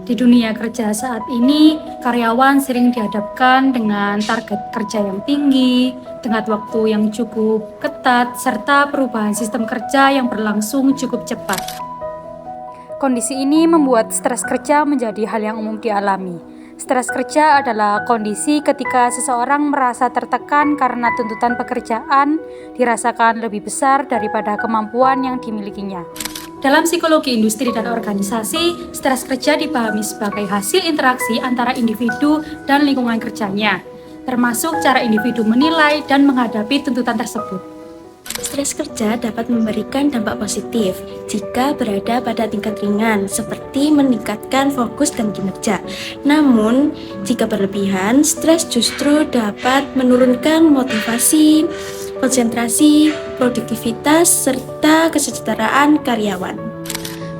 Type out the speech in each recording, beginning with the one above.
Di dunia kerja saat ini, karyawan sering dihadapkan dengan target kerja yang tinggi, tenggat waktu yang cukup ketat, serta perubahan sistem kerja yang berlangsung cukup cepat. Kondisi ini membuat stres kerja menjadi hal yang umum dialami. Stres kerja adalah kondisi ketika seseorang merasa tertekan karena tuntutan pekerjaan dirasakan lebih besar daripada kemampuan yang dimilikinya. Dalam psikologi industri dan organisasi, stres kerja dipahami sebagai hasil interaksi antara individu dan lingkungan kerjanya, termasuk cara individu menilai dan menghadapi tuntutan tersebut. Stres kerja dapat memberikan dampak positif jika berada pada tingkat ringan, seperti meningkatkan fokus dan kinerja. Namun, jika berlebihan, stres justru dapat menurunkan motivasi, konsentrasi, produktivitas, serta kesejahteraan karyawan.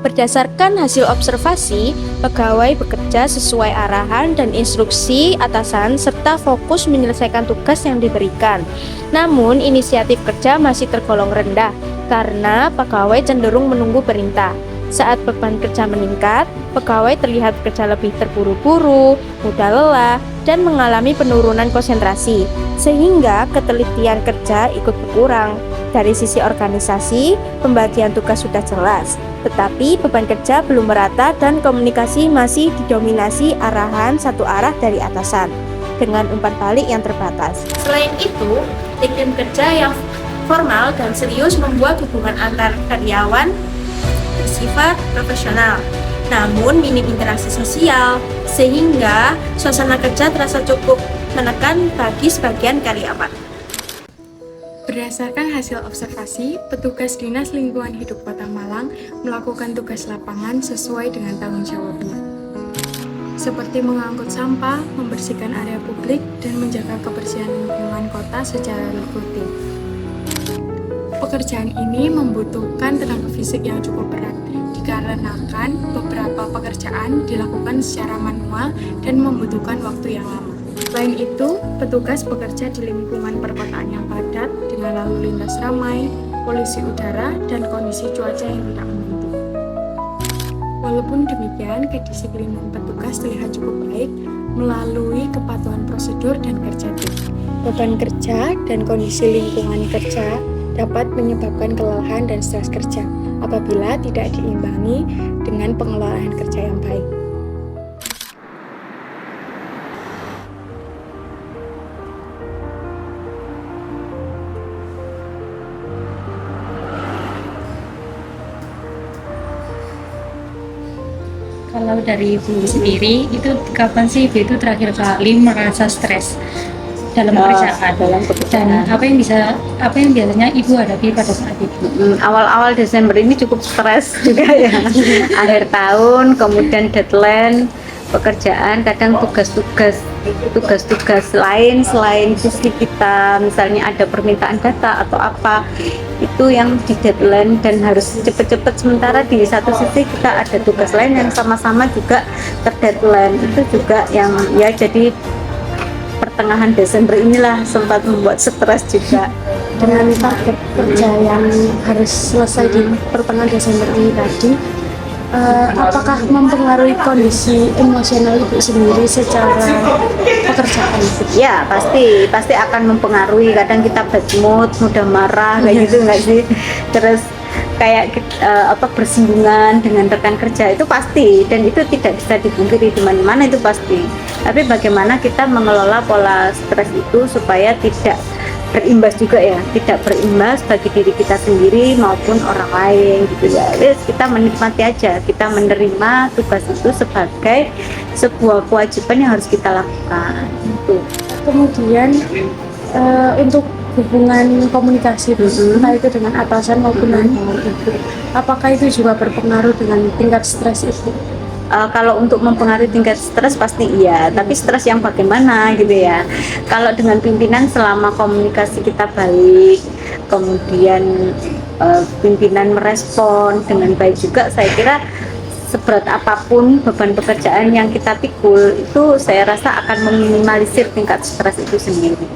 Berdasarkan hasil observasi, pegawai bekerja sesuai arahan dan instruksi atasan serta fokus menyelesaikan tugas yang diberikan. Namun, inisiatif kerja masih tergolong rendah karena pegawai cenderung menunggu perintah. Saat beban kerja meningkat, pegawai terlihat bekerja lebih terburu-buru, mudah lelah, dan mengalami penurunan konsentrasi, sehingga ketelitian kerja ikut berkurang. Dari sisi organisasi, pembagian tugas sudah jelas, tetapi beban kerja belum merata dan komunikasi masih didominasi arahan satu arah dari atasan, dengan umpan balik yang terbatas. Selain itu, iklim kerja yang formal dan serius membuat hubungan antar karyawan bersifat profesional, namun minim interaksi sosial, sehingga suasana kerja terasa cukup menekan bagi sebagian karyawan. Berdasarkan hasil observasi, petugas Dinas Lingkungan Hidup Kota Malang melakukan tugas lapangan sesuai dengan tanggung jawabnya, seperti mengangkut sampah, membersihkan area publik, dan menjaga kebersihan lingkungan kota secara rutin. Pekerjaan ini membutuhkan tenaga fisik yang cukup berat, dikarenakan beberapa pekerjaan dilakukan secara manual dan membutuhkan waktu yang lama. Selain itu, petugas bekerja di lingkungan perkotaan yang padat dengan lalu lintas ramai, polusi udara, dan kondisi cuaca yang tidak menentu. Walaupun demikian, kedisiplinan petugas terlihat cukup baik melalui kepatuhan prosedur dan kerja tim. Beban kerja dan kondisi lingkungan kerja dapat menyebabkan kelelahan dan stres kerja apabila tidak diimbangi dengan pengelolaan kerja yang baik. Kalau dari Ibu sendiri, itu kapan sih Ibu itu terakhir kali merasa stres dalam pekerjaan? Dan apa yang biasanya Ibu hadapi pada saat itu? Awal-awal Desember ini cukup stres juga ya. Akhir tahun, kemudian deadline pekerjaan, kadang tugas-tugas lain selain sisi kita, misalnya ada permintaan data atau apa, itu yang di deadline dan harus cepet-cepet, sementara di satu sisi kita ada tugas lain yang sama-sama juga terdeadline. Itu juga yang ya, jadi pertengahan Desember inilah sempat membuat stres juga. Dengan target kerja yang harus selesai di pertengahan Desember ini tadi, apakah mempengaruhi kondisi emosional Ibu sendiri secara pekerjaan? Ya, pasti akan mempengaruhi. Kadang kita bad mood, mudah marah kayak gitu nggak sih? Terus kayak bersinggungan dengan rekan kerja itu pasti, dan itu tidak bisa dipungkiri di mana-mana, itu pasti. Tapi bagaimana kita mengelola pola stres itu supaya tidak berimbas juga ya, tidak berimbas bagi diri kita sendiri maupun orang lain gitu ya. Terus kita menikmati aja, kita menerima tugas itu sebagai sebuah kewajiban yang harus kita lakukan gitu. Kemudian untuk hubungan komunikasi entah itu dengan atasan maupun dengan Ibu, apakah itu juga berpengaruh dengan tingkat stres itu? Kalau untuk mempengaruhi tingkat stres pasti iya, tapi stres yang bagaimana gitu ya. Kalau dengan pimpinan selama komunikasi kita baik, kemudian pimpinan merespon dengan baik juga, saya kira seberat apapun beban pekerjaan yang kita pikul, itu saya rasa akan meminimalisir tingkat stres itu sendiri.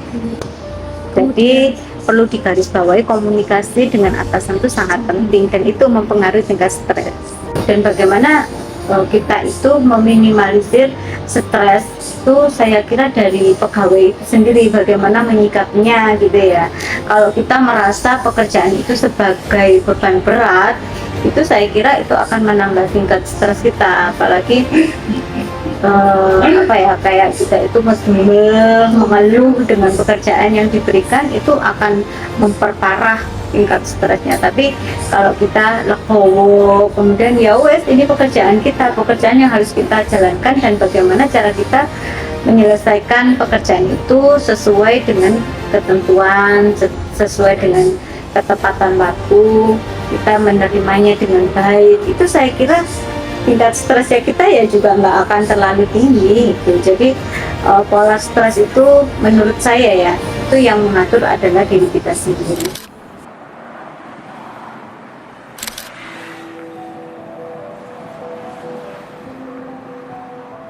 Jadi perlu digarisbawahi, komunikasi dengan atasan itu sangat penting dan itu mempengaruhi tingkat stres. Dan bagaimana kita itu meminimalisir stres itu, saya kira dari pegawai itu sendiri bagaimana menyikapinya gitu ya. Kalau kita merasa pekerjaan itu sebagai beban berat, itu saya kira itu akan menambah tingkat stres kita, apalagi kayak kita itu mengeluh dengan pekerjaan yang diberikan, itu akan memperparah tingkat stresnya. Tapi kalau kita legowo, kemudian ya wes ini pekerjaan yang harus kita jalankan, dan bagaimana cara kita menyelesaikan pekerjaan itu sesuai dengan ketentuan, sesuai dengan ketepatan waktu, kita menerimanya dengan baik, itu saya kira tingkat stresnya kita ya juga nggak akan terlalu tinggi gitu. Jadi pola stres itu menurut saya ya, itu yang mengatur adalah diri kita sendiri.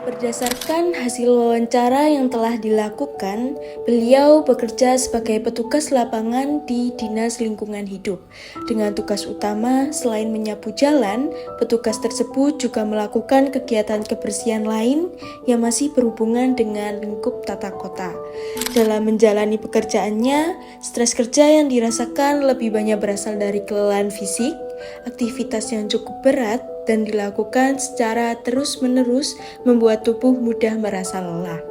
Berdasarkan hasil wawancara yang telah dilakukan, beliau bekerja sebagai petugas lapangan di Dinas Lingkungan Hidup. Dengan tugas utama, selain menyapu jalan, petugas tersebut juga melakukan kegiatan kebersihan lain yang masih berhubungan dengan lingkup tata kota. Dalam menjalani pekerjaannya, stres kerja yang dirasakan lebih banyak berasal dari kelelahan fisik, aktivitas yang cukup berat, dan dilakukan secara terus-menerus membuat tubuh mudah merasa lelah.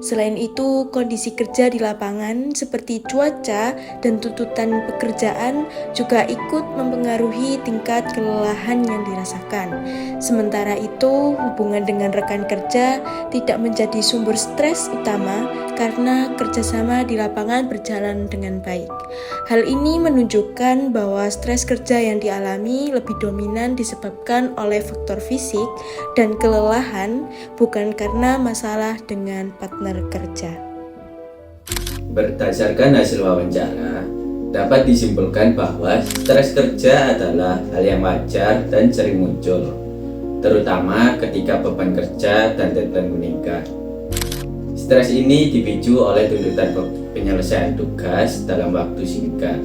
Selain itu, kondisi kerja di lapangan seperti cuaca dan tuntutan pekerjaan juga ikut mempengaruhi tingkat kelelahan yang dirasakan. Sementara itu, hubungan dengan rekan kerja tidak menjadi sumber stres utama karena kerjasama di lapangan berjalan dengan baik. Hal ini menunjukkan bahwa stres kerja yang dialami lebih dominan disebabkan oleh faktor fisik dan kelelahan, bukan karena masalah dengan partner kerja. Berdasarkan hasil wawancara, dapat disimpulkan bahwa stres kerja adalah hal yang wajar dan sering muncul, terutama ketika beban kerja dan deadline meningkat. Stres ini dipicu oleh tuntutan penyelesaian tugas dalam waktu singkat,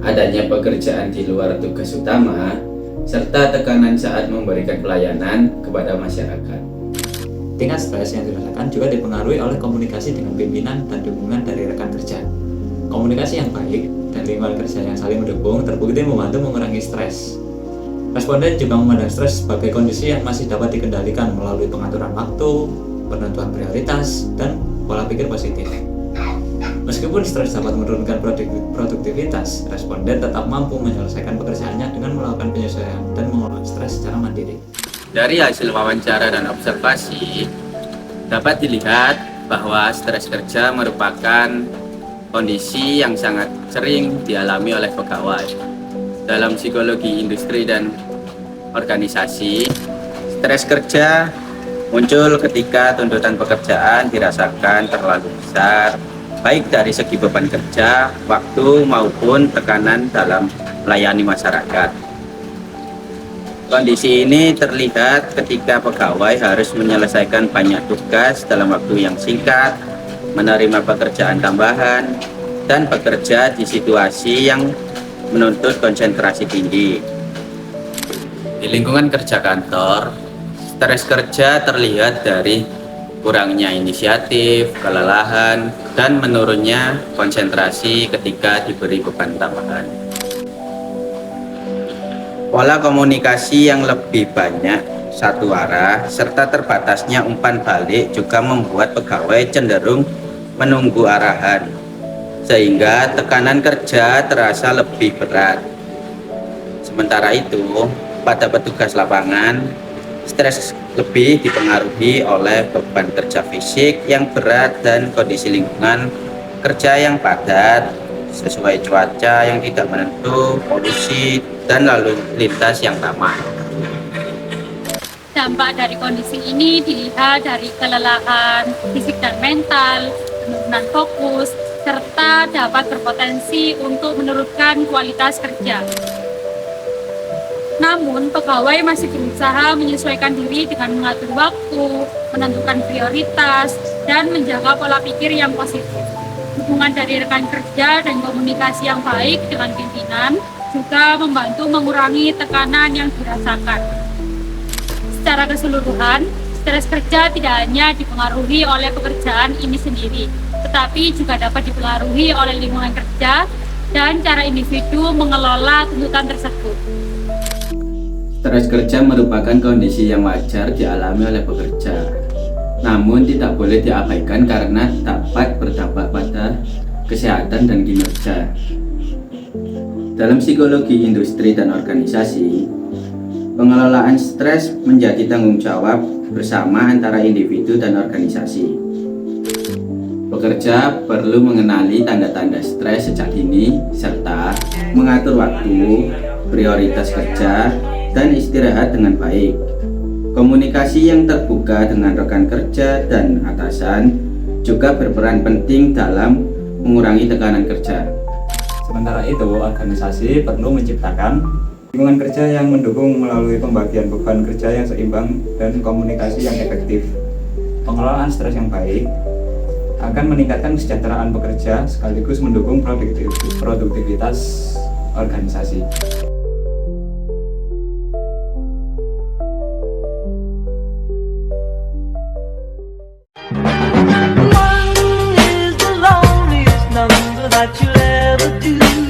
adanya pekerjaan di luar tugas utama, serta tekanan saat memberikan pelayanan kepada masyarakat. Tingkat stres yang dirasakan juga dipengaruhi oleh komunikasi dengan pimpinan dan dukungan dari rekan kerja. Komunikasi yang baik dan lingkungan kerja yang saling mendukung terbukti membantu mengurangi stres. Responden juga memandang stres sebagai kondisi yang masih dapat dikendalikan melalui pengaturan waktu, penentuan prioritas, dan pola pikir positif. Meskipun stres dapat menurunkan produktivitas, responden tetap mampu menyelesaikan pekerjaannya dengan melakukan penyesuaian dan mengelola stres secara mandiri. Dari hasil wawancara dan observasi, dapat dilihat bahwa stres kerja merupakan kondisi yang sangat sering dialami oleh pegawai. Dalam psikologi industri dan organisasi, stres kerja muncul ketika tuntutan pekerjaan dirasakan terlalu besar, baik dari segi beban kerja, waktu, maupun tekanan dalam melayani masyarakat. Kondisi ini terlihat ketika pegawai harus menyelesaikan banyak tugas dalam waktu yang singkat, menerima pekerjaan tambahan, dan bekerja di situasi yang menuntut konsentrasi tinggi. Di lingkungan kerja kantor, stres kerja terlihat dari kurangnya inisiatif, kelelahan, dan menurunnya konsentrasi ketika diberi beban tambahan. Pola komunikasi yang lebih banyak satu arah serta terbatasnya umpan balik juga membuat pegawai cenderung menunggu arahan, sehingga tekanan kerja terasa lebih berat. Sementara itu, pada petugas lapangan, stres lebih dipengaruhi oleh beban kerja fisik yang berat dan kondisi lingkungan kerja yang padat, sesuai cuaca yang tidak menentu, polusi, dan lalu lintas yang ramai. Dampak dari kondisi ini dilihat dari kelelahan fisik dan mental, penurunan fokus, serta dapat berpotensi untuk menurunkan kualitas kerja. Namun, pegawai masih berusaha menyesuaikan diri dengan mengatur waktu, menentukan prioritas, dan menjaga pola pikir yang positif. Dukungan dari rekan kerja dan komunikasi yang baik dengan pimpinan juga membantu mengurangi tekanan yang dirasakan. secara keseluruhan, stres kerja tidak hanya dipengaruhi oleh pekerjaan ini sendiri, tetapi juga dapat dipengaruhi oleh lingkungan kerja dan cara individu mengelola tuntutan tersebut. Stres kerja merupakan kondisi yang wajar dialami oleh pekerja, namun tidak boleh diabaikan karena dapat berdampak pada kesehatan dan kinerja. Dalam psikologi industri dan organisasi, pengelolaan stres menjadi tanggung jawab bersama antara individu dan organisasi. Pekerja perlu mengenali tanda-tanda stres sejak dini serta mengatur waktu, prioritas kerja, dan istirahat dengan baik. Komunikasi yang terbuka dengan rekan kerja dan atasan juga berperan penting dalam mengurangi tekanan kerja. Sementara itu, organisasi perlu menciptakan lingkungan kerja yang mendukung melalui pembagian beban kerja yang seimbang dan komunikasi yang efektif. Pengelolaan stres yang baik akan meningkatkan kesejahteraan pekerja sekaligus mendukung produktivitas organisasi. One is the loneliest number that you'll ever do.